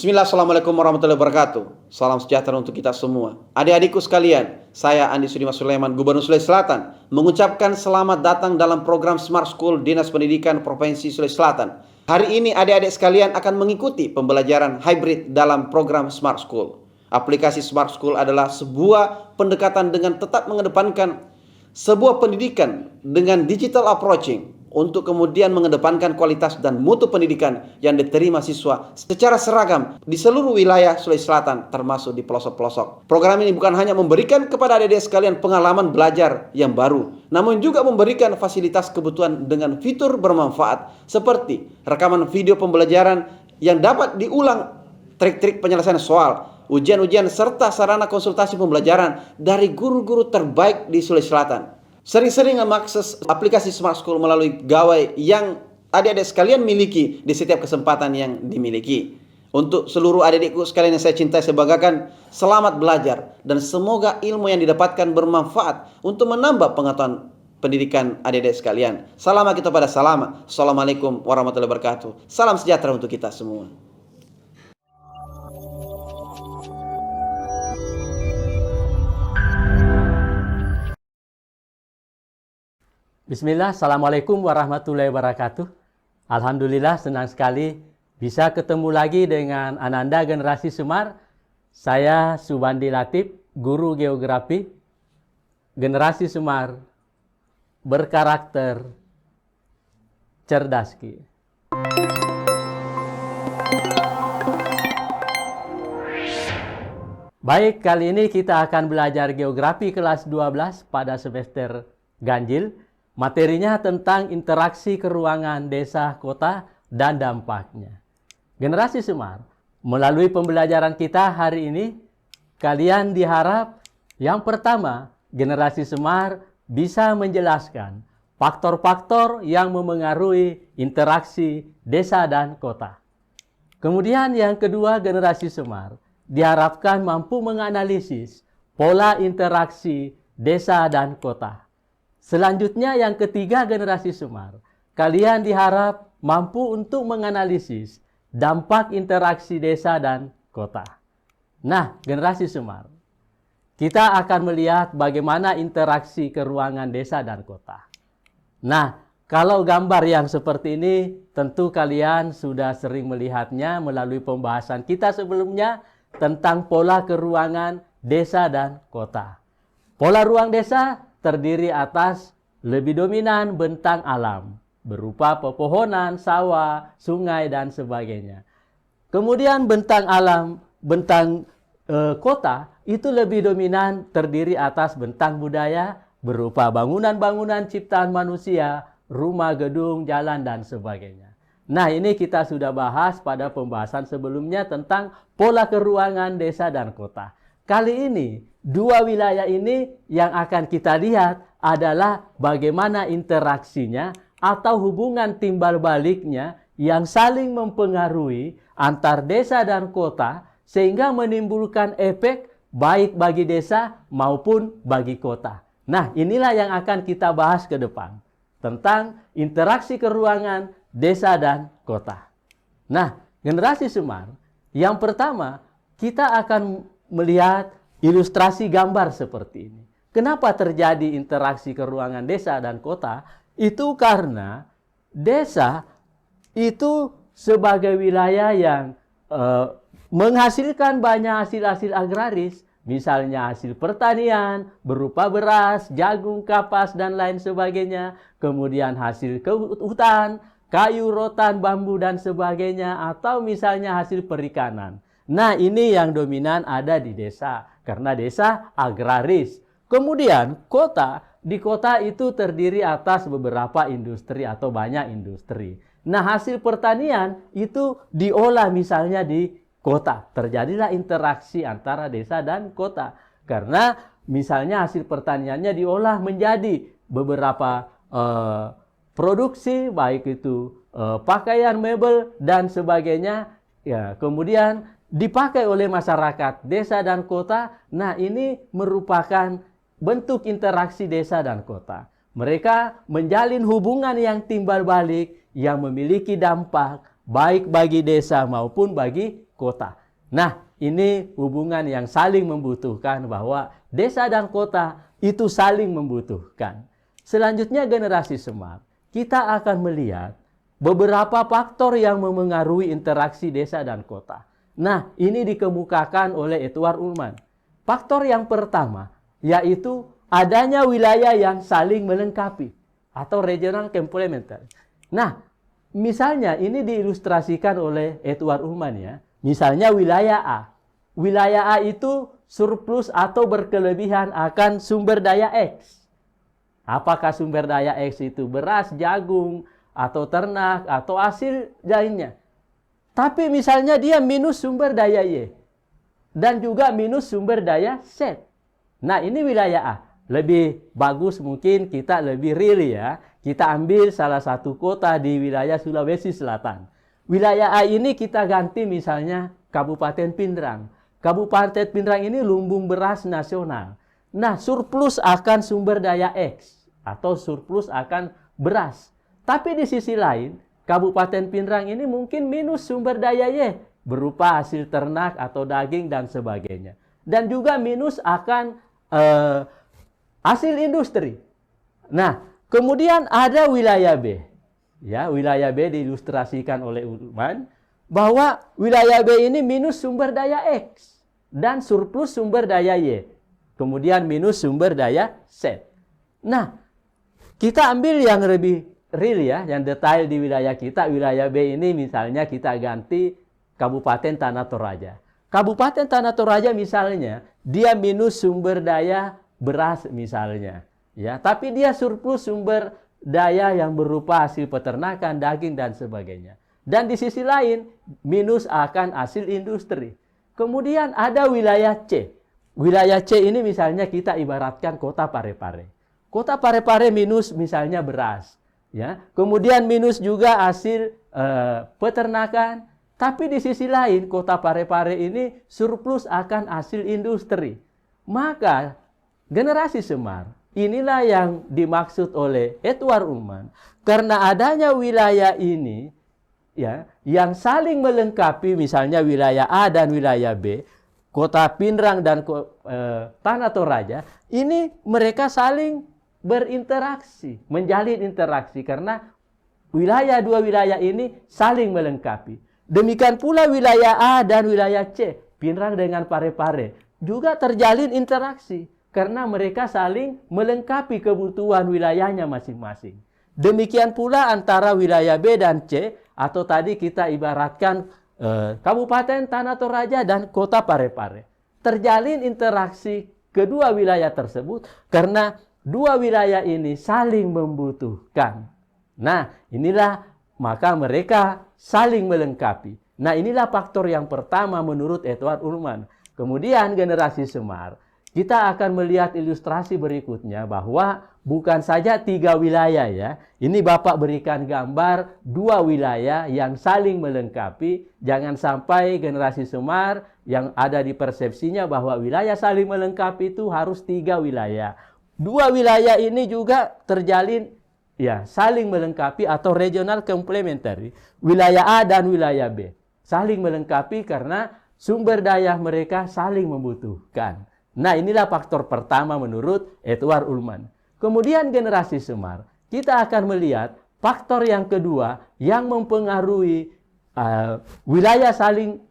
Bismillah, Assalamualaikum warahmatullahi wabarakatuh. Salam sejahtera untuk kita semua. Adik-adikku sekalian, saya Andi Sudimas Sulaiman, Gubernur Sulawesi Selatan, mengucapkan selamat datang dalam program Smart School Dinas Pendidikan Provinsi Sulawesi Selatan. Hari ini adik-adik sekalian akan mengikuti pembelajaran hybrid dalam program Smart School. Aplikasi Smart School adalah sebuah pendekatan dengan tetap mengedepankan sebuah pendidikan dengan digital approaching, untuk kemudian mengedepankan kualitas dan mutu pendidikan yang diterima siswa secara seragam di seluruh wilayah Sulawesi Selatan, termasuk di pelosok-pelosok. Program ini bukan hanya memberikan kepada adik-adik sekalian pengalaman belajar yang baru, namun juga memberikan fasilitas kebutuhan dengan fitur bermanfaat seperti rekaman video pembelajaran yang dapat diulang, trik-trik penyelesaian soal, ujian-ujian, serta sarana konsultasi pembelajaran dari guru-guru terbaik di Sulawesi Selatan. Sering-sering mengakses aplikasi Smart School melalui gawai yang adik-adik sekalian miliki di setiap kesempatan yang dimiliki. Untuk seluruh adik-adikku sekalian yang saya cintai, saya banggakan, selamat belajar dan semoga ilmu yang didapatkan bermanfaat untuk menambah pengetahuan pendidikan adik-adik sekalian. Salam kita pada salam. Assalamualaikum warahmatullahi wabarakatuh. Salam sejahtera untuk kita semua. Bismillah, Assalamualaikum warahmatullahi wabarakatuh. Alhamdulillah, senang sekali bisa ketemu lagi dengan Ananda Generasi Semar. Saya Subandi Latif, guru geografi. Generasi Semar berkarakter cerdas. Baik, kali ini kita akan belajar geografi kelas 12 pada semester ganjil. Materinya tentang interaksi keruangan desa, kota, dan dampaknya. Generasi Semar, melalui pembelajaran kita hari ini, kalian diharap yang pertama, Generasi Semar bisa menjelaskan faktor-faktor yang memengaruhi interaksi desa dan kota. Kemudian yang kedua, Generasi Semar diharapkan mampu menganalisis pola interaksi desa dan kota. Selanjutnya yang ketiga, Generasi Semar, kalian diharap mampu untuk menganalisis dampak interaksi desa dan kota. Nah, Generasi Semar, kita akan melihat bagaimana interaksi keruangan desa dan kota. Nah, kalau gambar yang seperti ini, tentu kalian sudah sering melihatnya melalui pembahasan kita sebelumnya tentang pola keruangan desa dan kota. Pola ruang desa terdiri atas lebih dominan bentang alam, berupa pepohonan, sawah, sungai, dan sebagainya. Kemudian bentang alam, bentang kota, itu lebih dominan terdiri atas bentang budaya, berupa bangunan-bangunan ciptaan manusia, rumah, gedung, jalan, dan sebagainya. Nah, ini kita sudah bahas pada pembahasan sebelumnya tentang pola keruangan desa dan kota. Kali ini, dua wilayah ini yang akan kita lihat adalah bagaimana interaksinya atau hubungan timbal baliknya yang saling mempengaruhi antar desa dan kota sehingga menimbulkan efek baik bagi desa maupun bagi kota. Nah, inilah yang akan kita bahas ke depan tentang interaksi keruangan desa dan kota. Nah, Generasi Semar, yang pertama kita akan melihat ilustrasi gambar seperti ini. Kenapa terjadi interaksi keruangan desa dan kota? Itu karena desa itu sebagai wilayah yang menghasilkan banyak hasil-hasil agraris, misalnya hasil pertanian berupa beras, jagung, kapas, dan lain sebagainya. Kemudian hasil hutan, kayu, rotan, bambu, dan sebagainya. Atau misalnya hasil perikanan. Nah, ini yang dominan ada di desa, karena desa agraris. Kemudian kota, di kota itu terdiri atas beberapa industri atau banyak industri. Nah, hasil pertanian itu diolah misalnya di kota. Terjadilah interaksi antara desa dan kota. Karena misalnya hasil pertaniannya diolah menjadi beberapa produksi, baik itu pakaian, mebel, dan sebagainya. Ya, kemudian dipakai oleh masyarakat desa dan kota. Nah, ini merupakan bentuk interaksi desa dan kota. Mereka menjalin hubungan yang timbal balik yang memiliki dampak baik bagi desa maupun bagi kota. Nah, ini hubungan yang saling membutuhkan, bahwa desa dan kota itu saling membutuhkan. Selanjutnya generasi smart, kita akan melihat beberapa faktor yang memengaruhi interaksi desa dan kota. Nah, ini dikemukakan oleh Edward Ullmann. Faktor yang pertama yaitu adanya wilayah yang saling melengkapi atau regional complementary. Nah, misalnya ini diilustrasikan oleh Edward Ullmann ya. Misalnya wilayah A. Wilayah A itu surplus atau berkelebihan akan sumber daya X. Apakah sumber daya X itu beras, jagung, atau ternak, atau hasil lainnya. Tapi misalnya dia minus sumber daya Y. Dan juga minus sumber daya Z. Nah, ini wilayah A. Lebih bagus mungkin kita lebih real ya. Kita ambil salah satu kota di wilayah Sulawesi Selatan. Wilayah A ini kita ganti misalnya Kabupaten Pindrang. Kabupaten Pindrang ini lumbung beras nasional. Nah, surplus akan sumber daya X atau surplus akan beras. Tapi di sisi lain, Kabupaten Pindrang ini mungkin minus sumber daya Y berupa hasil ternak atau daging dan sebagainya. Dan juga minus akan hasil industri. Nah, kemudian ada wilayah B. Ya, wilayah B diilustrasikan oleh Ullmann bahwa wilayah B ini minus sumber daya X dan surplus sumber daya Y. Kemudian minus sumber daya Z. Nah, kita ambil yang lebih real ya, yang detail di wilayah kita. Wilayah B ini misalnya kita ganti Kabupaten Tanah Toraja. Kabupaten Tanah Toraja misalnya, dia minus sumber daya beras misalnya. Ya, tapi dia surplus sumber daya yang berupa hasil peternakan, daging, dan sebagainya. Dan di sisi lain, minus akan hasil industri. Kemudian ada wilayah C. Wilayah C ini misalnya kita ibaratkan kota Parepare. Kota Parepare minus misalnya beras. Ya. Kemudian minus juga hasil peternakan. Tapi di sisi lain, kota Parepare ini surplus akan hasil industri. Maka generasi smart, inilah yang dimaksud oleh Edward Ullmann. Karena adanya wilayah ini, ya, yang saling melengkapi, misalnya wilayah A dan wilayah B, kota Pindrang dan Tanah Toraja, ini mereka saling berinteraksi, menjalin interaksi karena dua wilayah ini saling melengkapi. Demikian pula wilayah A dan wilayah C, Pindrang dengan Parepare, juga terjalin interaksi karena mereka saling melengkapi kebutuhan wilayahnya masing-masing. Demikian pula antara wilayah B dan C, atau tadi kita ibaratkan Kabupaten Tanah Toraja dan kota Parepare. Terjalin interaksi kedua wilayah tersebut karena dua wilayah ini saling membutuhkan. Nah, inilah maka mereka saling melengkapi. Nah, inilah faktor yang pertama menurut Edward Ullmann. Kemudian generasi smart, kita akan melihat ilustrasi berikutnya bahwa bukan saja 3 wilayah ya. Ini Bapak berikan gambar 2 wilayah yang saling melengkapi. Jangan sampai generasi smart yang ada di persepsinya bahwa wilayah saling melengkapi itu harus 3 wilayah. 2 wilayah ini juga terjalin ya saling melengkapi atau regional complementary. Wilayah A dan wilayah B saling melengkapi karena sumber daya mereka saling membutuhkan. Nah, inilah faktor pertama menurut Edward Ullmann. Kemudian generasi smart, kita akan melihat faktor yang kedua yang mempengaruhi wilayah saling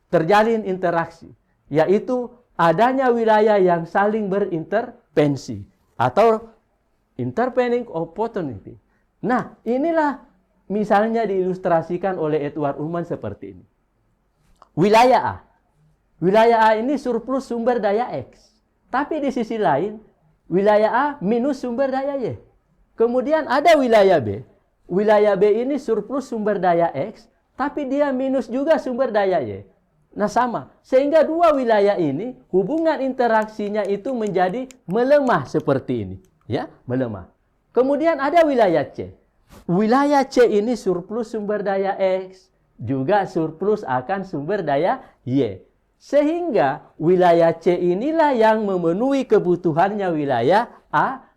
terjalin interaksi, yaitu adanya wilayah yang saling berintervensi atau intervening opportunity. Nah, inilah misalnya diilustrasikan oleh Edward Ullmann seperti ini. Wilayah A. Wilayah A ini surplus sumber daya X. Tapi di sisi lain, wilayah A minus sumber daya Y. Kemudian ada wilayah B. Wilayah B ini surplus sumber daya X, tapi dia minus juga sumber daya Y. Nah, sama. Sehingga dua wilayah ini, hubungan interaksinya itu menjadi melemah seperti ini. Ya, melemah. Kemudian ada wilayah C. Wilayah C ini surplus sumber daya X, juga surplus akan sumber daya Y. Sehingga wilayah C inilah yang memenuhi kebutuhannya wilayah A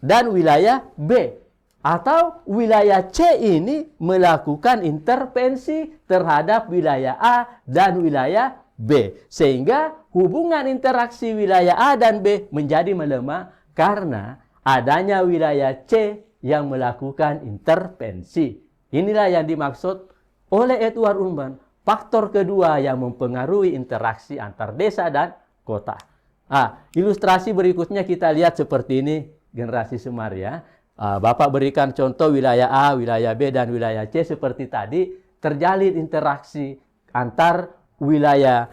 dan wilayah B. Atau wilayah C ini melakukan intervensi terhadap wilayah A dan wilayah B. Sehingga hubungan interaksi wilayah A dan B menjadi melemah karena adanya wilayah C yang melakukan intervensi. Inilah yang dimaksud oleh Edward Urban, faktor kedua yang mempengaruhi interaksi antar desa dan kota. Ilustrasi berikutnya kita lihat seperti ini, generasi Semar ya. Bapak berikan contoh wilayah A, wilayah B, dan wilayah C seperti tadi. Terjalin interaksi antar wilayah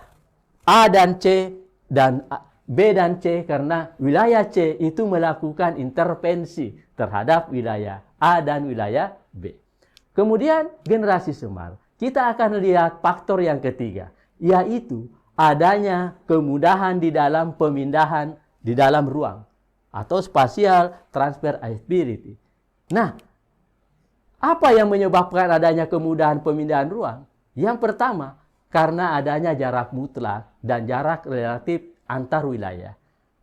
A dan C dan B dan C karena wilayah C itu melakukan intervensi terhadap wilayah A dan wilayah B. Kemudian generasi Semar, kita akan lihat faktor yang ketiga, yaitu adanya kemudahan di dalam pemindahan di dalam ruang atau spatial transfer ability. Nah, apa yang menyebabkan adanya kemudahan pemindahan ruang? Yang pertama, karena adanya jarak mutlak dan jarak relatif antar wilayah.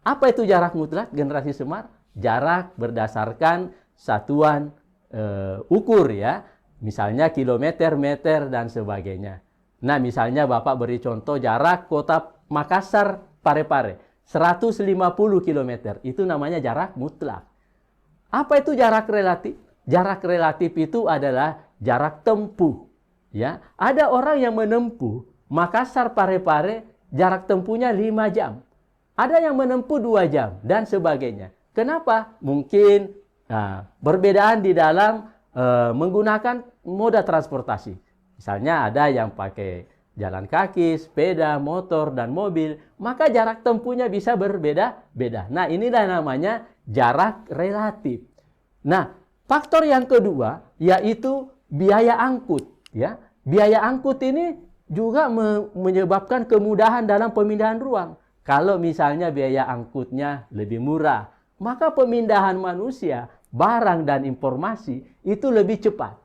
Apa itu jarak mutlak, generasi Semar? Jarak berdasarkan satuan ukur ya. Misalnya kilometer, meter, dan sebagainya. Nah, misalnya Bapak beri contoh jarak kota Makassar Parepare. 150 km. Itu namanya jarak mutlak. Apa itu jarak relatif? Jarak relatif itu adalah jarak tempuh. Ya, ada orang yang menempuh Makassar Parepare jarak tempuhnya 5 jam. Ada yang menempuh 2 jam dan sebagainya. Kenapa? Mungkin perbedaan di dalam menggunakan moda transportasi. Misalnya ada yang pakai jalan kaki, sepeda, motor, dan mobil, maka jarak tempuhnya bisa berbeda-beda. Nah, inilah namanya jarak relatif. Nah, faktor yang kedua yaitu biaya angkut. Ya, biaya angkut ini juga menyebabkan kemudahan dalam pemindahan ruang. Kalau misalnya biaya angkutnya lebih murah, maka pemindahan manusia, barang, dan informasi itu lebih cepat.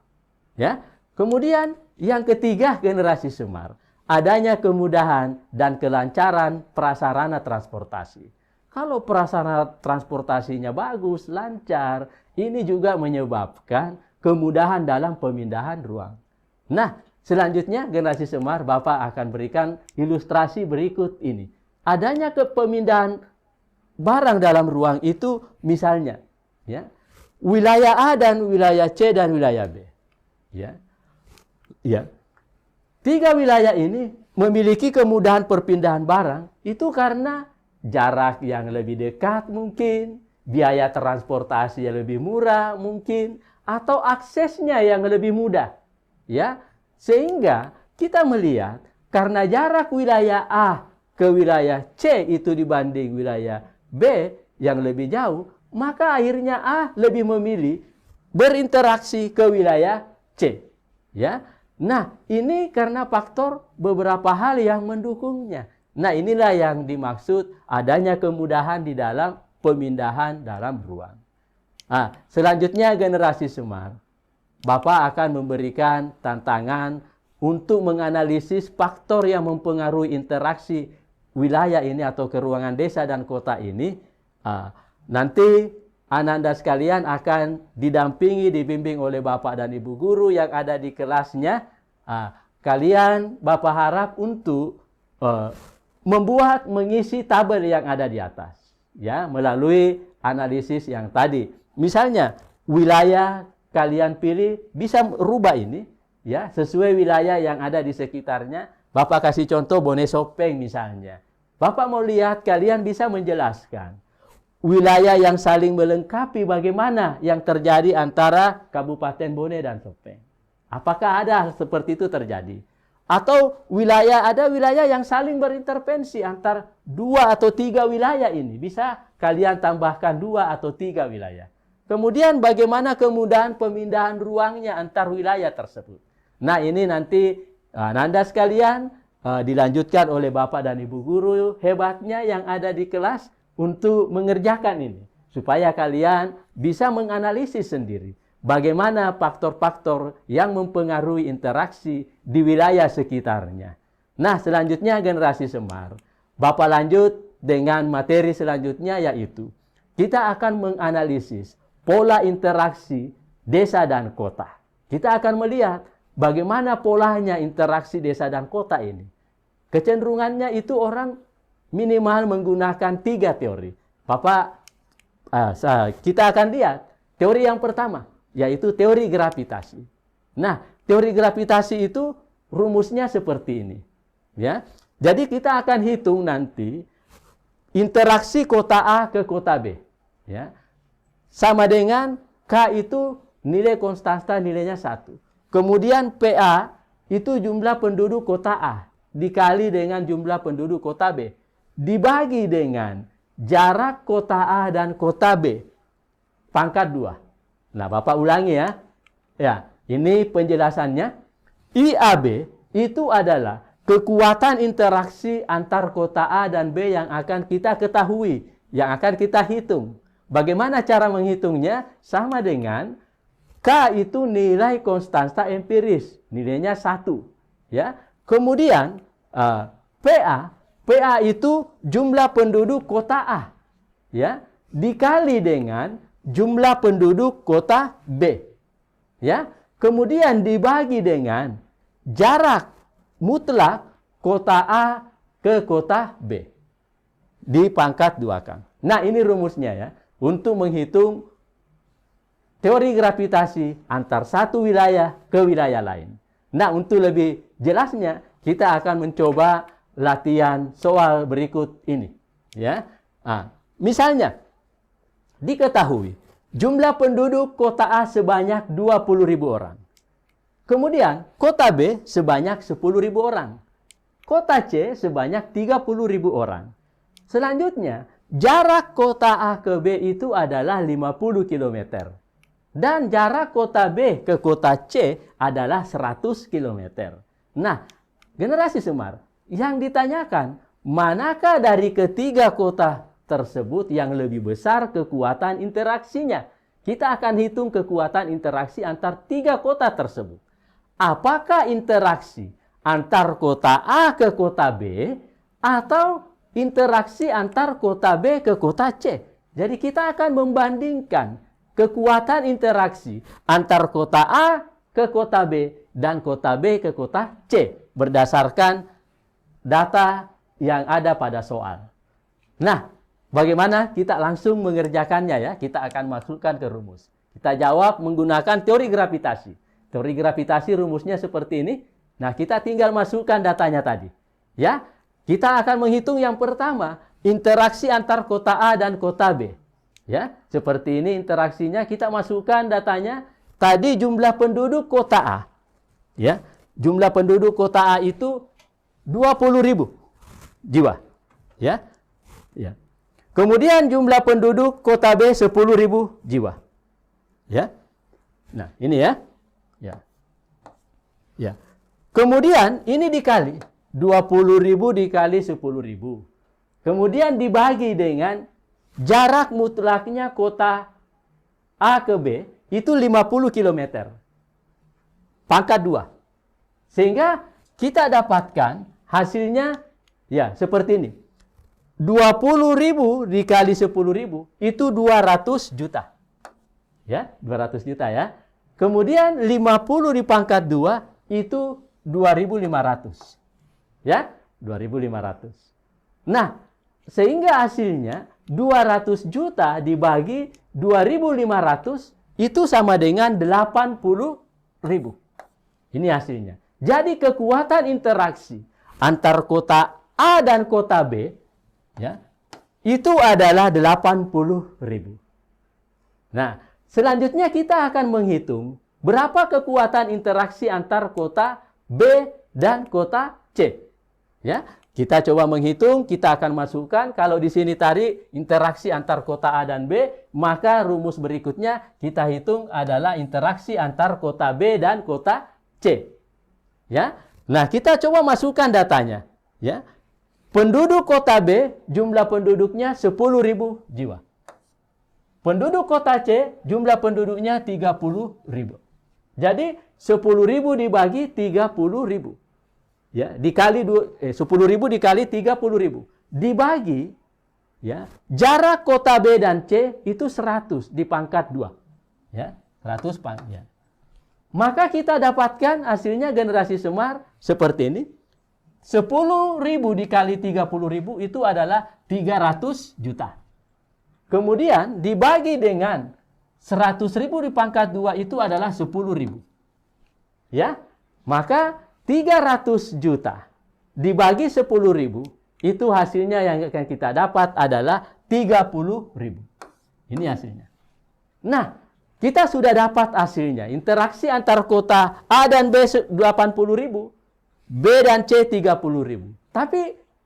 Ya. Kemudian yang ketiga, generasi Semar, adanya kemudahan dan kelancaran prasarana transportasi. Kalau prasarana transportasinya bagus, lancar, ini juga menyebabkan kemudahan dalam pemindahan ruang. Nah, selanjutnya generasi Semar, Bapak akan berikan ilustrasi berikut ini. Adanya pemindahan barang dalam ruang itu misalnya, ya, wilayah A dan wilayah C dan wilayah B. Ya. Ya. 3 wilayah ini memiliki kemudahan perpindahan barang itu karena jarak yang lebih dekat mungkin, biaya transportasi yang lebih murah mungkin, atau aksesnya yang lebih mudah. Ya. Sehingga kita melihat karena jarak wilayah A ke wilayah C itu dibanding wilayah B yang lebih jauh, maka akhirnya A lebih memilih berinteraksi ke wilayah C. Ya. Nah, ini karena faktor beberapa hal yang mendukungnya. Nah, inilah yang dimaksud adanya kemudahan di dalam pemindahan dalam ruang. Selanjutnya generasi Semar, Bapak akan memberikan tantangan untuk menganalisis faktor yang mempengaruhi interaksi wilayah ini atau keruangan desa dan kota ini. Nanti Anda sekalian akan didampingi, dibimbing oleh Bapak dan Ibu guru yang ada di kelasnya. Kalian Bapak harap untuk mengisi tabel yang ada di atas, ya, melalui analisis yang tadi. Misalnya wilayah kalian pilih bisa rubah ini, ya, sesuai wilayah yang ada di sekitarnya. Bapak kasih contoh Bone Sopeng misalnya. Bapak mau lihat kalian bisa menjelaskan wilayah yang saling melengkapi bagaimana yang terjadi antara Kabupaten Bone dan Sopeng. Apakah ada seperti itu terjadi? Atau ada wilayah yang saling berintervensi antar 2 atau 3 wilayah ini. Bisa kalian tambahkan 2 atau 3 wilayah. Kemudian bagaimana kemudahan pemindahan ruangnya antar wilayah tersebut. Nah, ini nanti Anda sekalian dilanjutkan oleh Bapak dan Ibu guru hebatnya yang ada di kelas untuk mengerjakan ini. Supaya kalian bisa menganalisis sendiri bagaimana faktor-faktor yang mempengaruhi interaksi di wilayah sekitarnya. Nah, selanjutnya generasi Semar. Bapak lanjut dengan materi selanjutnya yaitu kita akan menganalisis pola interaksi desa dan kota. Kita akan melihat bagaimana polanya interaksi desa dan kota ini. Kecenderungannya itu orang minimal menggunakan 3 teori. Kita akan lihat teori yang pertama, yaitu teori gravitasi. Nah, teori gravitasi itu rumusnya seperti ini. Ya, jadi kita akan hitung nanti interaksi kota A ke kota B. Ya, sama dengan K itu nilai konstanta nilainya 1. Kemudian PA itu jumlah penduduk kota A dikali dengan jumlah penduduk kota B dibagi dengan jarak kota A dan kota B pangkat 2. Nah, Bapak ulangi ya. Ya, ini penjelasannya. IAB itu adalah kekuatan interaksi antar kota A dan B yang akan kita ketahui, yang akan kita hitung. Bagaimana cara menghitungnya? Sama dengan K itu nilai konstanta empiris, nilainya 1. Ya. Kemudian PA itu jumlah penduduk kota A, ya, dikali dengan jumlah penduduk kota B. Ya. Kemudian dibagi dengan jarak mutlak kota A ke kota B di pangkat 2 Kang. Nah, ini rumusnya ya, untuk menghitung teori gravitasi antar satu wilayah ke wilayah lain. Nah, untuk lebih jelasnya kita akan mencoba latihan soal berikut ini. Ya, misalnya diketahui jumlah penduduk kota A sebanyak 20.000 orang. Kemudian kota B sebanyak 10.000 orang. Kota C sebanyak 30.000 orang. Selanjutnya, jarak kota A ke B itu adalah 50 km. Dan jarak kota B ke kota C adalah 100 km. Nah, generasi Semar, yang ditanyakan, manakah dari ketiga kota tersebut yang lebih besar kekuatan interaksinya? Kita akan hitung kekuatan interaksi antar 3 kota tersebut. Apakah interaksi antar kota A ke kota B atau interaksi antar kota B ke kota C? Jadi kita akan membandingkan kekuatan interaksi antar kota A ke kota B dan kota B ke kota C berdasarkan data yang ada pada soal. Nah, bagaimana kita langsung mengerjakannya ya? Kita akan masukkan ke rumus. Kita jawab menggunakan teori gravitasi. Teori gravitasi rumusnya seperti ini. Nah, kita tinggal masukkan datanya tadi. Ya, kita akan menghitung yang pertama, interaksi antar kota A dan kota B. Ya, seperti ini interaksinya, kita masukkan datanya. Tadi jumlah penduduk kota A. Ya, jumlah penduduk kota A itu 20.000 jiwa. Ya. Ya. Kemudian jumlah penduduk kota B 10.000 jiwa. Ya. Nah, ini ya. Ya. Ya. Kemudian ini dikali 20.000 dikali 10.000. Kemudian dibagi dengan jarak mutlaknya kota A ke B itu 50 km. Pangkat 2. Sehingga kita dapatkan hasilnya ya seperti ini. 20.000 dikali 10.000 itu 200 juta. Ya, 200 juta ya. Kemudian 50 di pangkat 2 itu 2.500. Ya, 2.500. Nah, sehingga hasilnya 200 juta dibagi 2.500 itu sama dengan 80.000. Ini hasilnya. Jadi kekuatan interaksi antar kota A dan kota B ya, itu adalah 80.000. Nah, selanjutnya kita akan menghitung berapa kekuatan interaksi antar kota B dan kota C. Ya, kita coba menghitung, kita akan masukkan kalau di sini tadi interaksi antar kota A dan B, maka rumus berikutnya kita hitung adalah interaksi antar kota B dan kota C. Ya. Nah, kita coba masukkan datanya, ya. Penduduk kota B jumlah penduduknya 10.000 jiwa. Penduduk kota C jumlah penduduknya 30.000. Jadi 10.000 dibagi 30.000. Ya, dikali 10.000 dikali 30.000. Dibagi ya, jarak kota B dan C itu 100 di pangkat 2. Ya. ya. Maka kita dapatkan hasilnya generasi Semar seperti ini. 10.000 dikali 30.000 itu adalah 300 juta. Kemudian dibagi dengan 100.000 dipangkat 2 itu adalah 10.000. Ya, maka 300 juta dibagi 10.000 itu hasilnya yang akan kita dapat adalah 30.000. Ini hasilnya. Nah, kita sudah dapat hasilnya. Interaksi antar kota A dan B 80.000, B dan C 30.000. Tapi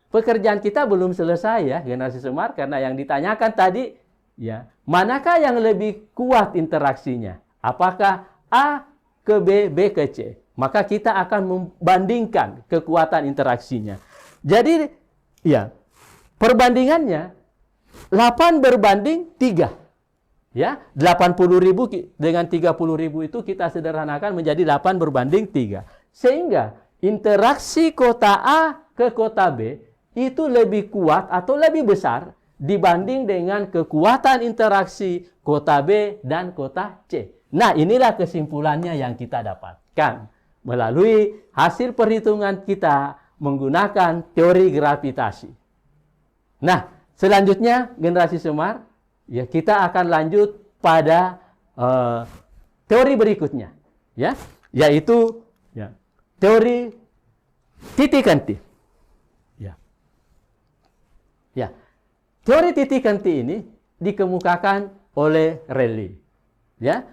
pekerjaan kita belum selesai ya, generasi Semar, karena yang ditanyakan tadi ya, manakah yang lebih kuat interaksinya? Apakah A ke B, B ke C? Maka kita akan membandingkan kekuatan interaksinya. Jadi ya, perbandingannya 8 berbanding 3. Ya, 80.000 dengan 30.000 itu kita sederhanakan menjadi 8 berbanding 3. Sehingga interaksi kota A ke kota B itu lebih kuat atau lebih besar dibanding dengan kekuatan interaksi kota B dan kota C. Nah, inilah kesimpulannya yang kita dapatkan melalui hasil perhitungan kita menggunakan teori gravitasi. Nah, selanjutnya generasi Semar, ya kita akan lanjut pada teori berikutnya, ya, yaitu ya, teori titik henti. Ya. Ya. Teori titik henti ini dikemukakan oleh Rayleigh. Ya.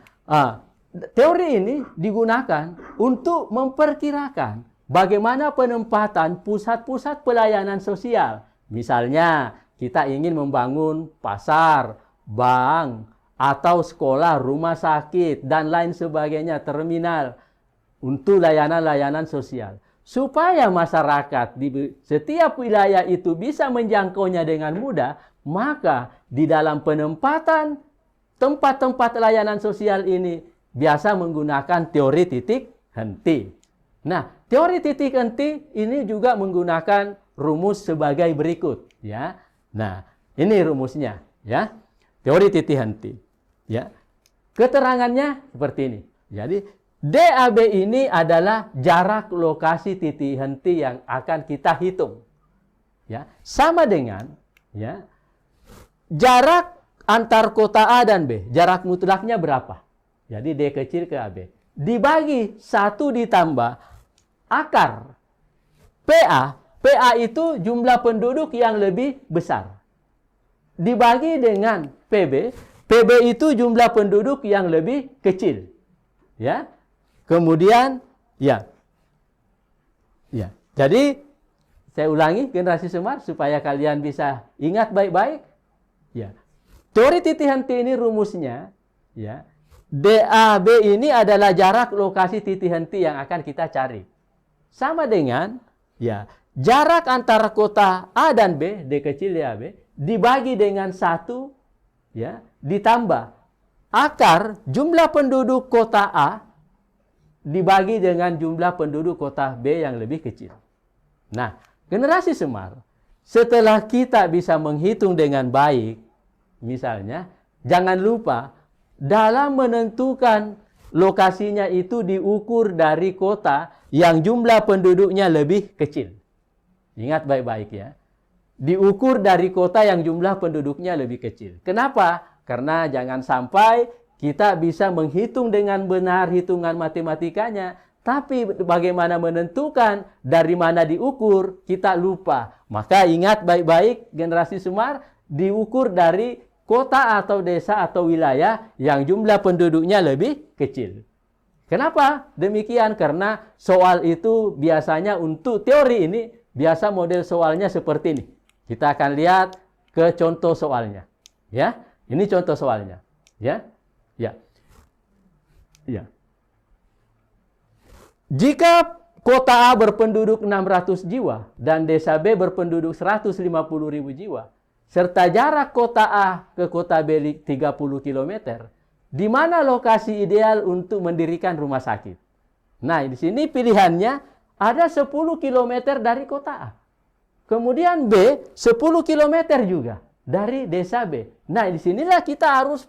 Teori ini digunakan untuk memperkirakan bagaimana penempatan pusat-pusat pelayanan sosial. Misalnya, kita ingin membangun pasar, bank, atau sekolah, rumah sakit, dan lain sebagainya, terminal, untuk layanan-layanan sosial. Supaya masyarakat di setiap wilayah itu bisa menjangkaunya dengan mudah, maka di dalam penempatan tempat-tempat layanan sosial ini biasa menggunakan teori titik henti. Nah, teori titik henti ini juga menggunakan rumus sebagai berikut, ya. Nah, ini rumusnya, ya. Teori titik henti, ya. Keterangannya seperti ini. Jadi DAB ini adalah jarak lokasi titik henti yang akan kita hitung. Ya, sama dengan ya, jarak antar kota A dan B. Jarak mutlaknya berapa? Jadi D kecil ke AB. Dibagi 1 ditambah akar PA. PA itu jumlah penduduk yang lebih besar. Dibagi dengan PB. PB itu jumlah penduduk yang lebih kecil. Ya. Kemudian, ya. Jadi, saya ulangi generasi Semar supaya kalian bisa ingat baik-baik. Ya. Teori titik henti ini rumusnya, ya. DAB ini adalah jarak lokasi titik henti yang akan kita cari. Sama dengan, ya, jarak antara kota A dan B, D kecil DAB, dibagi dengan 1, ya, ditambah akar jumlah penduduk kota A dibagi dengan jumlah penduduk kota B yang lebih kecil. Nah, generasi Semar, setelah kita bisa menghitung dengan baik, misalnya, jangan lupa dalam menentukan lokasinya itu diukur dari kota yang jumlah penduduknya lebih kecil. Ingat baik-baik ya. Diukur dari kota yang jumlah penduduknya lebih kecil. Kenapa? Karena jangan sampai kita bisa menghitung dengan benar hitungan matematikanya, tapi bagaimana menentukan dari mana diukur, kita lupa. Maka ingat baik-baik generasi Semar, diukur dari kota atau desa atau wilayah yang jumlah penduduknya lebih kecil. Kenapa demikian? Karena soal itu biasanya untuk teori ini, biasa model soalnya seperti ini. Kita akan lihat ke contoh soalnya. Ya, ini contoh soalnya. Ya. Jika kota A berpenduduk 600 jiwa dan desa B berpenduduk 150.000 jiwa, serta jarak kota A ke kota B 30 km, di mana lokasi ideal untuk mendirikan rumah sakit? Nah, di sini pilihannya ada 10 km dari kota A. Kemudian B 10 km juga dari desa B. Nah, di sinilah kita harus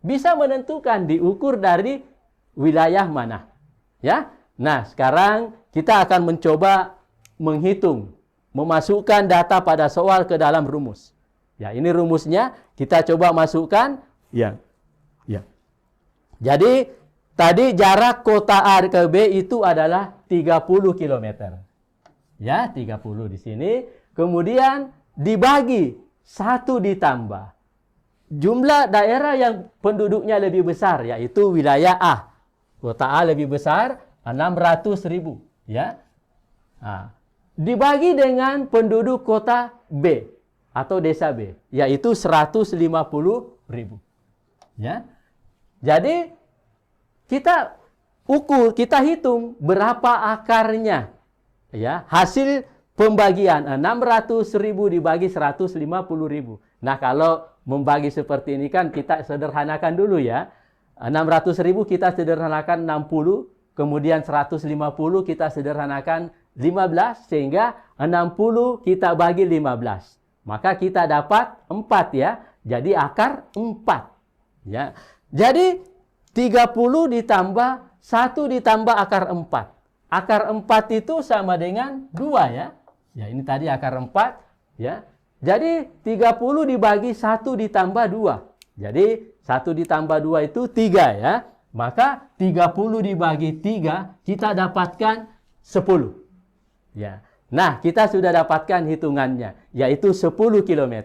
bisa menentukan diukur dari wilayah mana. Ya. Nah, sekarang kita akan mencoba menghitung, memasukkan data pada soal ke dalam rumus. Ya, ini rumusnya kita coba masukkan. Ya. Ya. Jadi tadi jarak kota A ke B itu adalah 30 km. Ya, 30 di sini. Kemudian dibagi 1 ditambah jumlah daerah yang penduduknya lebih besar, yaitu wilayah A. Kota A lebih besar, 600.000. Ya. Nah, dibagi dengan penduduk kota B atau desa B, yaitu 150.000. Ya. Jadi kita ukur, kita hitung berapa akarnya. Ya, hasil pembagian 600.000 dibagi 150.000. Nah, kalau membagi seperti ini kan kita sederhanakan dulu ya. 600.000 kita sederhanakan 60, kemudian 150 kita sederhanakan 15, sehingga 60 kita bagi 15. Maka kita dapat 4 ya. Jadi akar 4. Ya. Jadi 30 ditambah 1 ditambah akar 4. Akar 4 itu sama dengan 2 ya. Ya, ini tadi akar 4 ya. Jadi 30 dibagi 1 ditambah 2. Jadi 1 ditambah 2 itu 3 ya. Maka 30 dibagi 3 kita dapatkan 10. Ya. Nah, kita sudah dapatkan hitungannya, yaitu 10 km.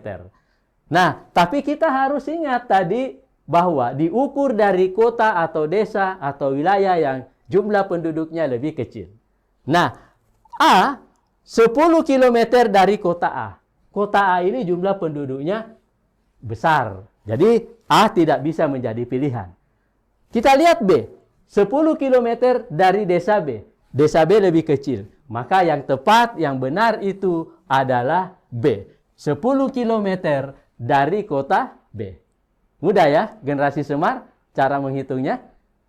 Nah, tapi kita harus ingat tadi bahwa diukur dari kota atau desa atau wilayah yang jumlah penduduknya lebih kecil. Nah, A 10 km dari kota A. Kota A ini jumlah penduduknya besar. Jadi A tidak bisa menjadi pilihan. Kita lihat B. 10 km dari desa B. Desa B lebih kecil. Maka yang tepat, yang benar itu adalah B. 10 km dari kota B. Mudah ya, generasi Semar, cara menghitungnya.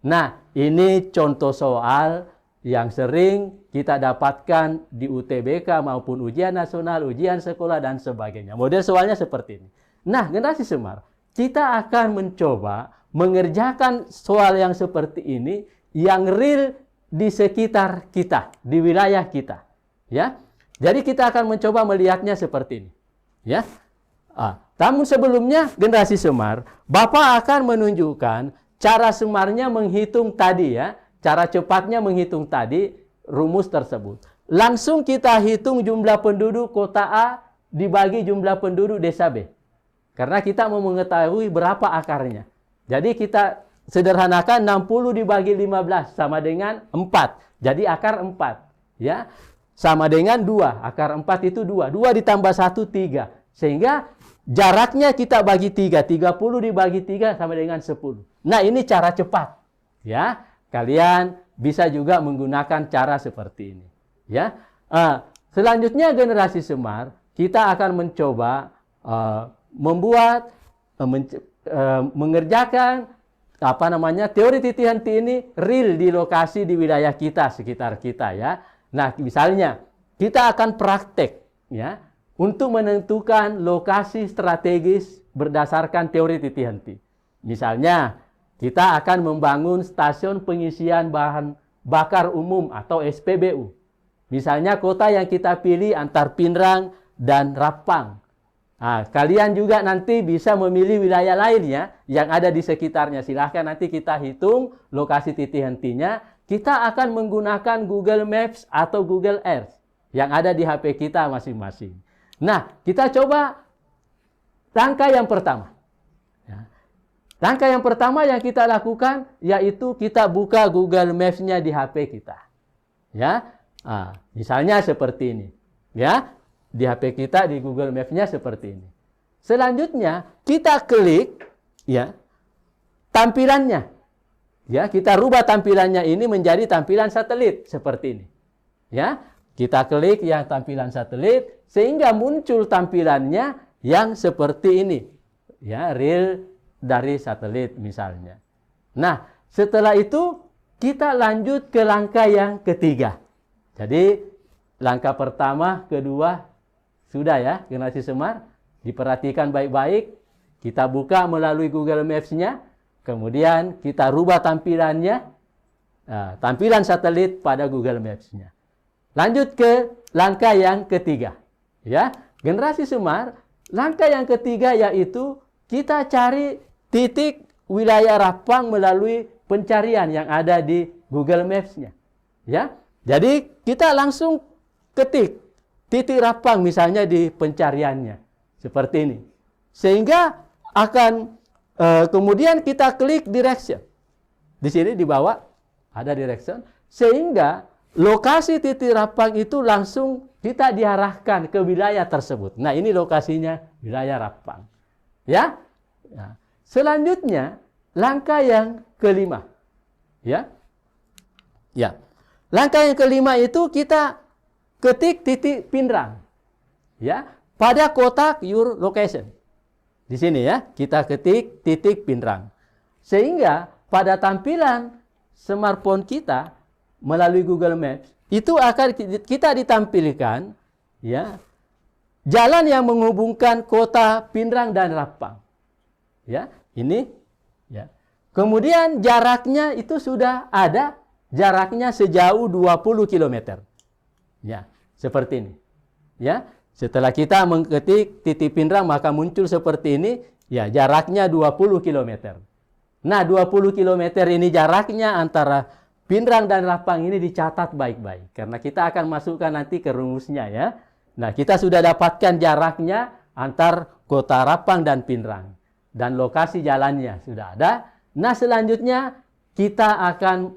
Nah, ini contoh soal yang sering kita dapatkan di UTBK maupun ujian nasional, ujian sekolah, dan sebagainya. Model soalnya seperti ini. Nah, generasi Semar, kita akan mencoba mengerjakan soal yang seperti ini yang real di sekitar kita, di wilayah kita. Ya, jadi kita akan mencoba melihatnya seperti ini. Ya, namun sebelumnya generasi Semar, Bapak akan menunjukkan cara Semarnya menghitung tadi ya, cara cepatnya menghitung tadi rumus tersebut. Langsung kita hitung jumlah penduduk kota A dibagi jumlah penduduk desa B. Karena kita mau mengetahui berapa akarnya. Jadi kita sederhanakan 60 dibagi 15 sama dengan 4. Jadi akar 4. Ya, sama dengan 2. Akar 4 itu 2. 2 ditambah 1, 3. Sehingga jaraknya kita bagi 3. 30 dibagi 3 sama dengan 10. Nah, ini cara cepat. Ya, kalian bisa juga menggunakan cara seperti ini. Ya, selanjutnya generasi Semar, kita akan mencoba mengerjakan teori titik henti ini real di lokasi di wilayah kita, sekitar kita ya. Nah, misalnya kita akan praktek ya untuk menentukan lokasi strategis berdasarkan teori titik henti. Misalnya, kita akan membangun stasiun pengisian bahan bakar umum atau SPBU. Misalnya kota yang kita pilih antar Pinrang dan Rapang. Nah, kalian juga nanti bisa memilih wilayah lainnya yang ada di sekitarnya. Silahkan nanti kita hitung lokasi titik hentinya. Kita akan menggunakan Google Maps atau Google Earth yang ada di HP kita masing-masing. Nah, kita coba langkah yang pertama. Ya. Langkah yang pertama yang kita lakukan yaitu kita buka Google Maps-nya di HP kita. Ya, misalnya seperti ini. Ya. Di HP kita, di Google Maps-nya seperti ini. Selanjutnya, kita klik ya tampilannya. Ya, kita rubah tampilannya ini menjadi tampilan satelit seperti ini. Ya, kita klik yang tampilan satelit sehingga muncul tampilannya yang seperti ini. Ya, real dari satelit misalnya. Nah, setelah itu kita lanjut ke langkah yang ketiga. Jadi, langkah pertama, kedua, sudah ya, generasi Semar. Diperhatikan baik-baik. Kita buka melalui Google Maps-nya. Kemudian kita rubah tampilannya, tampilan satelit pada Google Maps-nya. Lanjut ke langkah yang ketiga. Ya, generasi smart, langkah yang ketiga yaitu kita cari titik wilayah Rapang melalui pencarian yang ada di Google Maps-nya. Ya, jadi kita langsung ketik titik Rapang misalnya di pencariannya seperti ini, sehingga akan kemudian kita klik direction. Di sini di bawah ada direction, sehingga lokasi titik Rapang itu langsung kita diarahkan ke wilayah tersebut. Nah, ini lokasinya wilayah Rapang. Ya. Nah, selanjutnya langkah yang kelima. Ya. Ya. Langkah yang kelima itu kita ketik titik Pinrang. Ya, pada kotak your location. Di sini ya, kita ketik titik Pinrang. Sehingga pada tampilan smartphone kita melalui Google Maps itu akan kita ditampilkan ya jalan yang menghubungkan kota Pinrang dan Rapang. Ya, ini ya. Kemudian jaraknya itu sudah ada, jaraknya sejauh 20 km. Ya, seperti ini. Ya, setelah kita mengetik titik Pinrang maka muncul seperti ini, ya jaraknya 20 km. Nah, 20 km ini jaraknya antara Pinrang dan Rapang ini dicatat baik-baik karena kita akan masukkan nanti ke rumusnya ya. Nah, kita sudah dapatkan jaraknya antar kota Rapang dan Pinrang dan lokasi jalannya sudah ada. Nah, selanjutnya kita akan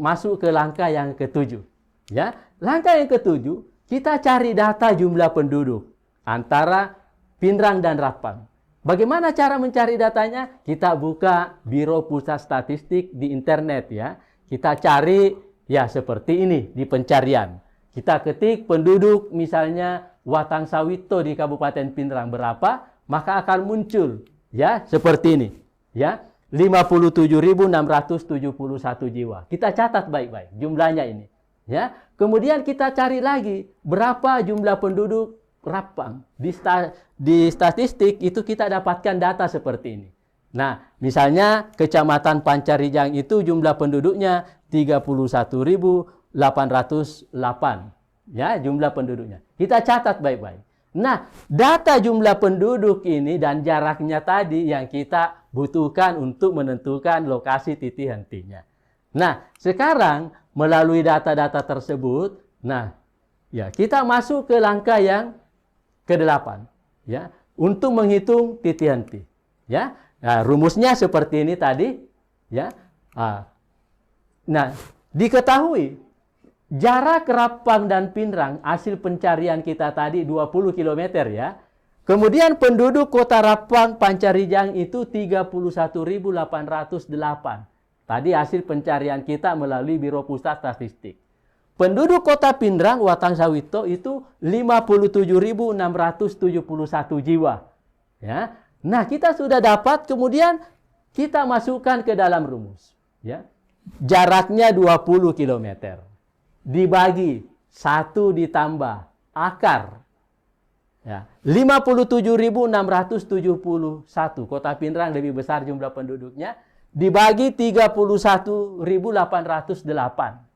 masuk ke langkah yang ketujuh. Ya, langkah yang ketujuh kita cari data jumlah penduduk antara Pinrang dan Rapang. Bagaimana cara mencari datanya? Kita buka Biro Pusat Statistik di internet ya. Kita cari ya seperti ini di pencarian. Kita ketik penduduk misalnya Watang Sawito di Kabupaten Pinrang berapa, maka akan muncul ya seperti ini ya 57.671 jiwa. Kita catat baik-baik jumlahnya ini ya. Kemudian kita cari lagi berapa jumlah penduduk Rapang. Di statistik itu kita dapatkan data seperti ini. Nah, misalnya Kecamatan Pancarijang itu jumlah penduduknya 31.808. Ya, jumlah penduduknya. Kita catat baik-baik. Nah, data jumlah penduduk ini dan jaraknya tadi yang kita butuhkan untuk menentukan lokasi titik hentinya. Nah, sekarang melalui data-data tersebut, nah, ya kita masuk ke langkah yang ke-8, ya, untuk menghitung titik henti. Ya, nah, rumusnya seperti ini tadi, ya. Nah, diketahui jarak Rapang dan Pinrang hasil pencarian kita tadi 20 km ya. Kemudian penduduk kota Rapang Pancarijang itu 31.808. Tadi hasil pencarian kita melalui Biro Pusat Statistik. Penduduk kota Pinrang Watang Sawito itu 57.671 jiwa. Ya. Nah, kita sudah dapat, kemudian kita masukkan ke dalam rumus. Ya. Jaraknya 20 km. Dibagi 1 ditambah akar. Ya. 57.671. Kota Pinrang lebih besar jumlah penduduknya. Dibagi 31.808.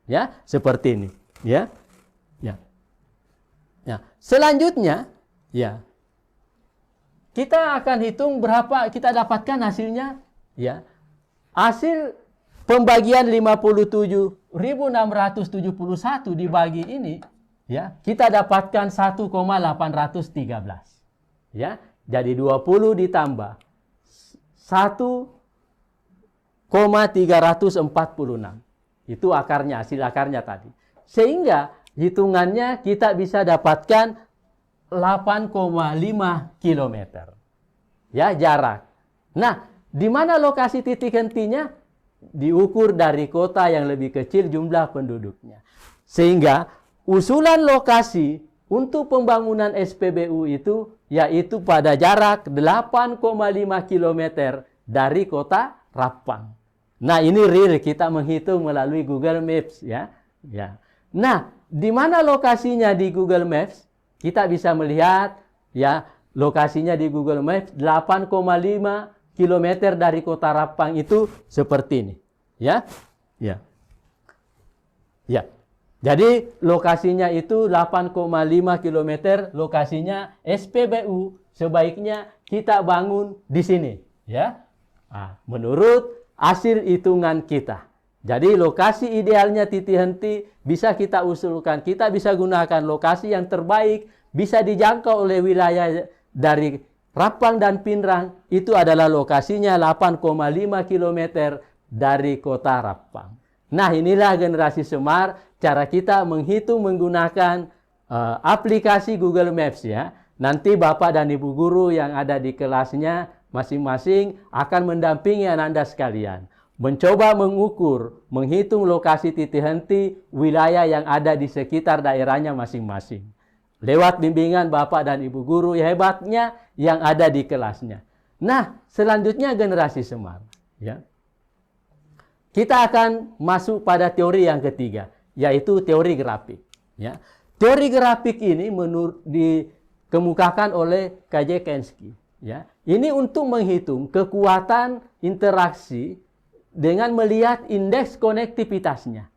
Ya, seperti ini. Ya. Ya. Ya. Selanjutnya, ya. Kita akan hitung berapa kita dapatkan hasilnya, ya. Hasil pembagian 57.671 dibagi ini, ya, kita dapatkan 1,813. Ya. Jadi 20 ditambah 1,346. Itu akarnya, hasil akarnya tadi. Sehingga hitungannya kita bisa dapatkan 8,5 km. Ya, jarak. Nah, di mana lokasi titik hentinya? Diukur dari kota yang lebih kecil jumlah penduduknya. Sehingga usulan lokasi untuk pembangunan SPBU itu yaitu pada jarak 8,5 km dari kota Rapang. Nah, ini real kita menghitung melalui Google Maps ya. Ya. Nah, di mana lokasinya di Google Maps? Kita bisa melihat ya, lokasinya di Google Maps 8,5 kilometer dari kota Rappang itu seperti ini. Ya. Ya. Ya. Jadi lokasinya itu 8,5 km, lokasinya SPBU sebaiknya kita bangun di sini, ya. Nah, menurut hasil hitungan kita. Jadi lokasi idealnya titik henti bisa kita usulkan, kita bisa gunakan lokasi yang terbaik, bisa dijangkau oleh wilayah dari Rappang dan Pinrang, itu adalah lokasinya 8,5 km dari kota Rappang. Nah, inilah generasi Semar, cara kita menghitung menggunakan aplikasi Google Maps ya. Nanti Bapak dan Ibu guru yang ada di kelasnya masing-masing akan mendampingi Anda sekalian. Mencoba mengukur, menghitung lokasi titik henti wilayah yang ada di sekitar daerahnya masing-masing. Lewat bimbingan Bapak dan Ibu guru yang hebatnya yang ada di kelasnya. Nah, selanjutnya generasi Semar. Ya. Kita akan masuk pada teori yang ketiga, yaitu teori grafik. Ya. Teori grafik ini dikemukakan oleh K.J. Kensky. Ya. Ini untuk menghitung kekuatan interaksi dengan melihat indeks konektivitasnya.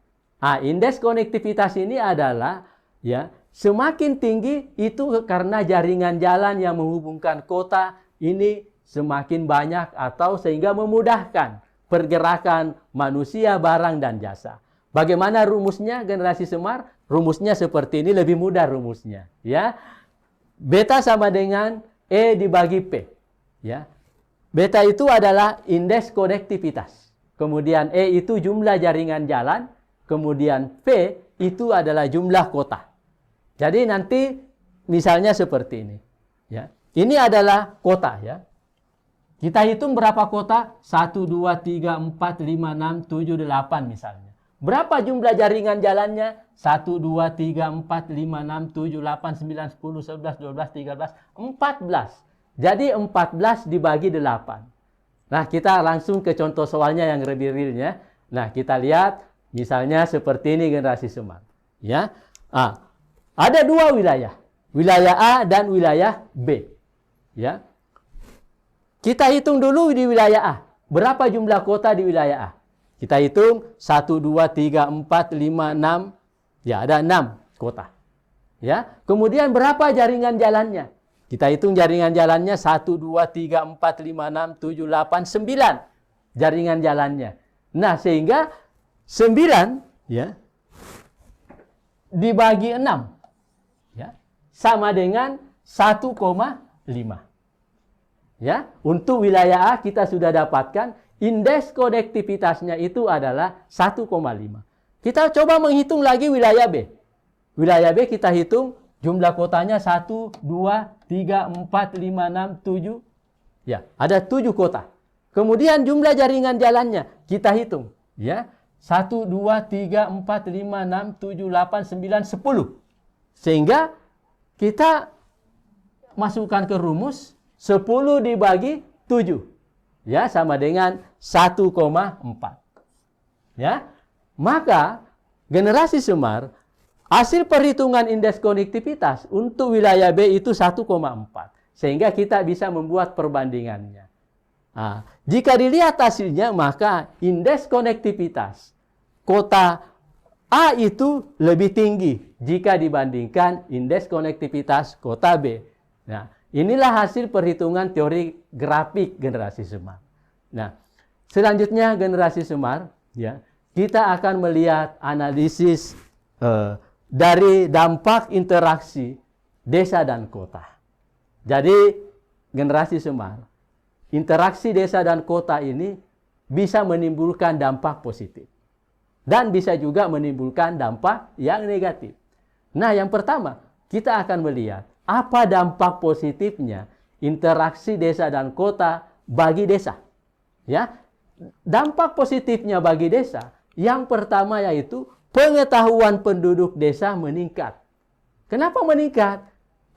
Nah, indeks konektivitas ini adalah ya semakin tinggi itu karena jaringan jalan yang menghubungkan kota ini semakin banyak atau sehingga memudahkan pergerakan manusia, barang, dan jasa. Bagaimana rumusnya generasi Semar? Rumusnya seperti ini, lebih mudah rumusnya. Ya, beta sama dengan E dibagi P. Ya, beta itu adalah indeks konektivitas. Kemudian E itu jumlah jaringan jalan. Kemudian P itu adalah jumlah kota. Jadi nanti misalnya seperti ini. Ya, ini adalah kota ya. Kita hitung berapa kota? 1, 2, 3, 4, 5, 6, 7, 8 misalnya. Berapa jumlah jaringan jalannya? 1, 2, 3, 4, 5, 6, 7, 8, 9, 10, 11, 12, 13, 14. Jadi 14 dibagi 8. Nah, kita langsung ke contoh soalnya yang lebih realnya. Nah, kita lihat misalnya seperti ini generasi Semar. Ya. Ada dua wilayah. Wilayah A dan wilayah B. Ya. Kita hitung dulu di wilayah A. Berapa jumlah kota di wilayah A? Kita hitung 1, 2, 3, 4, 5, 6. Ya, ada 6 kota. Ya. Kemudian berapa jaringan jalannya? Kita hitung jaringan jalannya 1, 2, 3, 4, 5, 6, 7, 8, 9. Jaringan jalannya. Nah, sehingga 9 ya, dibagi 6. Ya, sama dengan 1,5. Ya, untuk wilayah A kita sudah dapatkan indeks konektivitasnya itu adalah 1,5. Kita coba menghitung lagi wilayah B. Wilayah B kita hitung jumlah kotanya 1, 2, 3, 4, 5, 6, 7. Ya, ada 7 kota. Kemudian jumlah jaringan jalannya kita hitung. Ya, 1, 2, 3, 4, 5, 6, 7, 8, 9, 10. Sehingga kita masukkan ke rumus 10 dibagi 7. Ya, sama dengan 1,4. Ya. Maka generasi Semar hasil perhitungan indeks konektivitas untuk wilayah B itu 1,4. Sehingga kita bisa membuat perbandingannya. Nah, jika dilihat hasilnya maka indeks konektivitas kota A itu lebih tinggi jika dibandingkan indeks konektivitas kota B. Nah, inilah hasil perhitungan teori grafik generasi Semar. Nah, selanjutnya generasi Semar, ya, kita akan melihat analisis dari dampak interaksi desa dan kota. Jadi, generasi Semar, interaksi desa dan kota ini bisa menimbulkan dampak positif. Dan bisa juga menimbulkan dampak yang negatif. Nah, yang pertama, kita akan melihat apa dampak positifnya interaksi desa dan kota bagi desa. Ya, dampak positifnya bagi desa, yang pertama yaitu pengetahuan penduduk desa meningkat. Kenapa meningkat?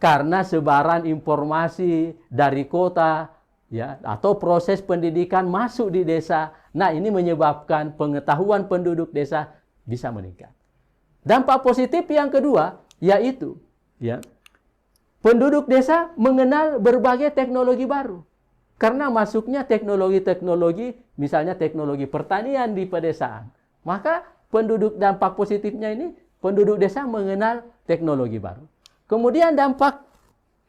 Karena sebaran informasi dari kota, ya, atau proses pendidikan masuk di desa. Nah, ini menyebabkan pengetahuan penduduk desa bisa meningkat. Dampak positif yang kedua yaitu ya, penduduk desa mengenal berbagai teknologi baru. Karena masuknya teknologi-teknologi, misalnya teknologi pertanian di pedesaan. Maka penduduk dampak positifnya ini, penduduk desa mengenal teknologi baru. Kemudian dampak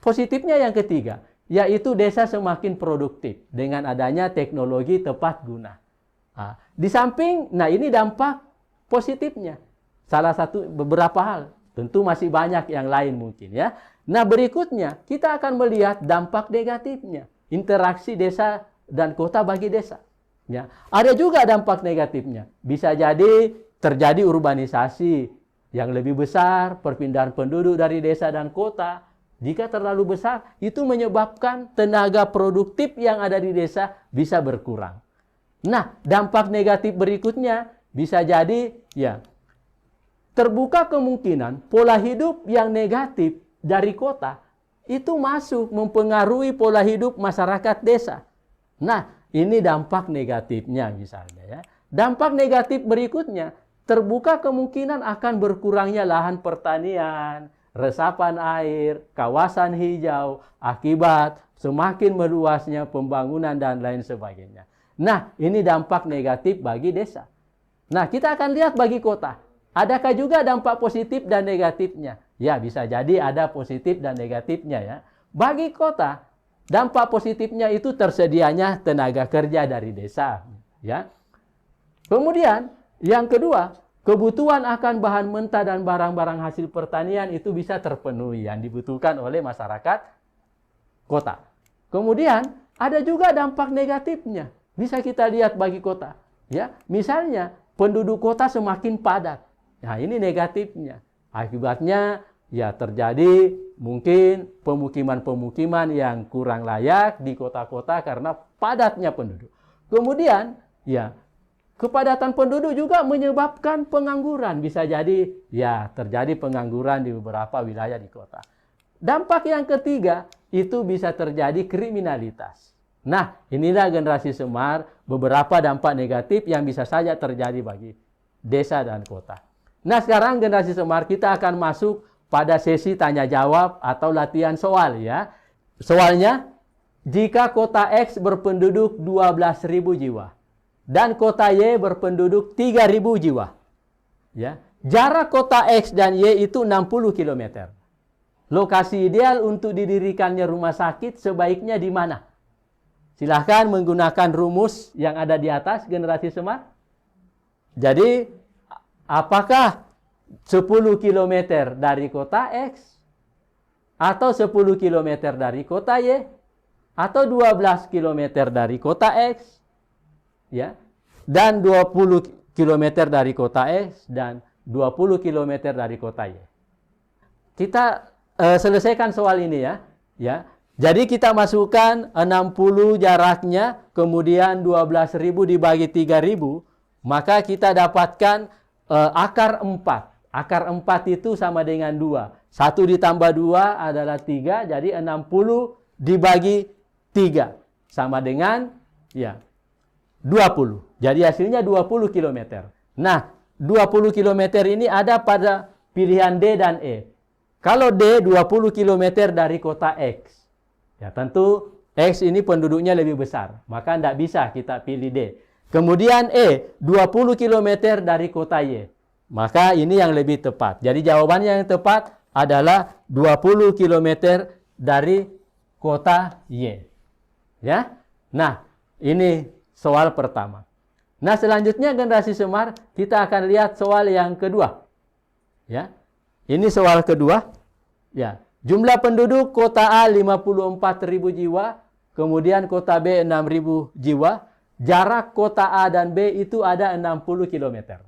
positifnya yang ketiga, yaitu desa semakin produktif dengan adanya teknologi tepat guna. Nah, di samping, ini dampak positifnya. Salah satu beberapa hal, tentu masih banyak yang lain mungkin ya. Nah, berikutnya kita akan melihat dampak negatifnya. Interaksi desa dan kota bagi desa. Ya, ada juga dampak negatifnya. Bisa jadi terjadi urbanisasi yang lebih besar, perpindahan penduduk dari desa dan kota. Jika terlalu besar, itu menyebabkan tenaga produktif yang ada di desa bisa berkurang. Nah, dampak negatif berikutnya bisa jadi ya terbuka kemungkinan pola hidup yang negatif dari kota itu masuk mempengaruhi pola hidup masyarakat desa. Nah, ini dampak negatifnya misalnya ya. Dampak negatif berikutnya, terbuka kemungkinan akan berkurangnya lahan pertanian, resapan air, kawasan hijau, akibat semakin meluasnya pembangunan dan lain sebagainya. Nah, ini dampak negatif bagi desa. Nah, kita akan lihat bagi kota. Adakah juga dampak positif dan negatifnya? Ya, bisa jadi ada positif dan negatifnya ya. Bagi kota, dampak positifnya itu tersedianya tenaga kerja dari desa, ya. Kemudian, yang kedua, kebutuhan akan bahan mentah dan barang-barang hasil pertanian itu bisa terpenuhi yang dibutuhkan oleh masyarakat kota. Kemudian, ada juga dampak negatifnya. Bisa kita lihat bagi kota, ya. Misalnya, penduduk kota semakin padat. Nah, ini negatifnya. Akibatnya ya terjadi mungkin pemukiman-pemukiman yang kurang layak di kota-kota karena padatnya penduduk. Kemudian ya kepadatan penduduk juga menyebabkan pengangguran. Bisa jadi ya terjadi pengangguran di beberapa wilayah di kota. Dampak yang ketiga itu bisa terjadi kriminalitas. Nah, inilah generasi Semar, beberapa dampak negatif yang bisa saja terjadi bagi desa dan kota. Nah, sekarang generasi Semar kita akan masuk pada sesi tanya jawab atau latihan soal ya. Soalnya, jika kota X berpenduduk 12.000 jiwa dan kota Y berpenduduk 3.000 jiwa. Ya, jarak kota X dan Y itu 60 km. Lokasi ideal untuk didirikannya rumah sakit sebaiknya di mana? Silahkan menggunakan rumus yang ada di atas generasi Semar. Jadi, apakah 10 km dari kota X atau 10 km dari kota Y atau 12 km dari kota X ya dan 20 km dari kota X dan 20 km dari kota Y. Kita selesaikan soal ini ya. Jadi kita masukkan 60 jaraknya, kemudian 12.000 dibagi 3.000, maka kita dapatkan akar 4. Akar 4 itu sama dengan 2. 1 ditambah 2 adalah 3, jadi 60 dibagi 3. Sama dengan ya 20. Jadi hasilnya 20 km. Nah, 20 km ini ada pada pilihan D dan E. Kalau D 20 km dari kota X. Ya tentu X ini penduduknya lebih besar. Maka tidak bisa kita pilih D. Kemudian E 20 km dari kota Y. Maka ini yang lebih tepat. Jadi jawabannya yang tepat adalah 20 km dari kota Y. Ya. Nah, ini soal pertama. Nah, selanjutnya generasi Semar kita akan lihat soal yang kedua. Ya. Ini soal kedua. Ya. Jumlah penduduk kota A 54.000 jiwa, kemudian kota B 6.000 jiwa. Jarak kota A dan B itu ada 60 km.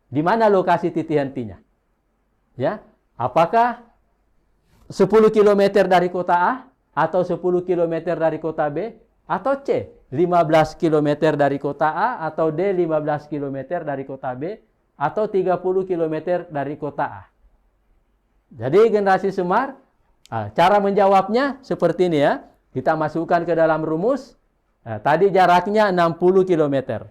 Di mana lokasi titik hentinya? Ya, apakah 10 km dari kota A atau 10 km dari kota B atau C 15 km dari kota A atau D 15 km dari kota B atau 30 km dari kota A? Jadi generasi Semar, cara menjawabnya seperti ini ya. Kita masukkan ke dalam rumus. Nah, tadi jaraknya 60 km.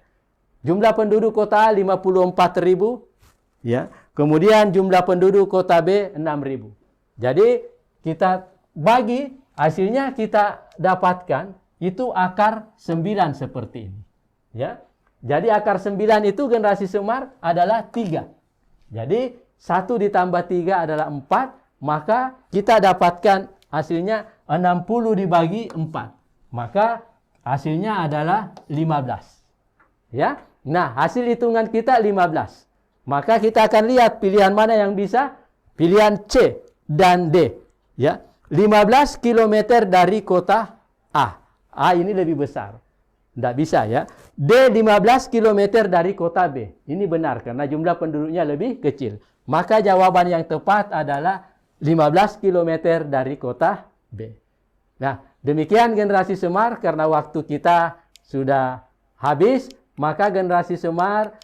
Jumlah penduduk kota A 54.000 ya. Kemudian jumlah penduduk kota B 6.000. Jadi kita bagi hasilnya kita dapatkan itu akar 9 seperti ini. Ya. Jadi akar 9 itu generasi Semar adalah 3. Jadi 1 ditambah 3 adalah 4. Maka kita dapatkan hasilnya 60 dibagi 4. Maka hasilnya adalah 15. Ya. Nah, hasil hitungan kita 15. Maka kita akan lihat pilihan mana yang bisa. Pilihan C dan D. Ya. 15 km dari kota A. A ini lebih besar. Tidak bisa ya. D 15 km dari kota B. Ini benar karena jumlah penduduknya lebih kecil. Maka jawaban yang tepat adalah 15 km dari kota B. Nah, demikian generasi Semar karena waktu kita sudah habis, maka generasi Semar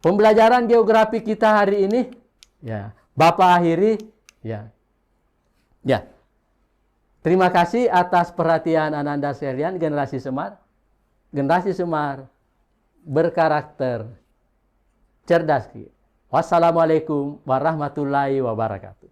pembelajaran geografi kita hari ini ya, Bapak akhiri ya. Ya. Terima kasih atas perhatian Ananda sekalian generasi Semar. Generasi Semar berkarakter cerdas. Wassalamualaikum warahmatullahi wabarakatuh.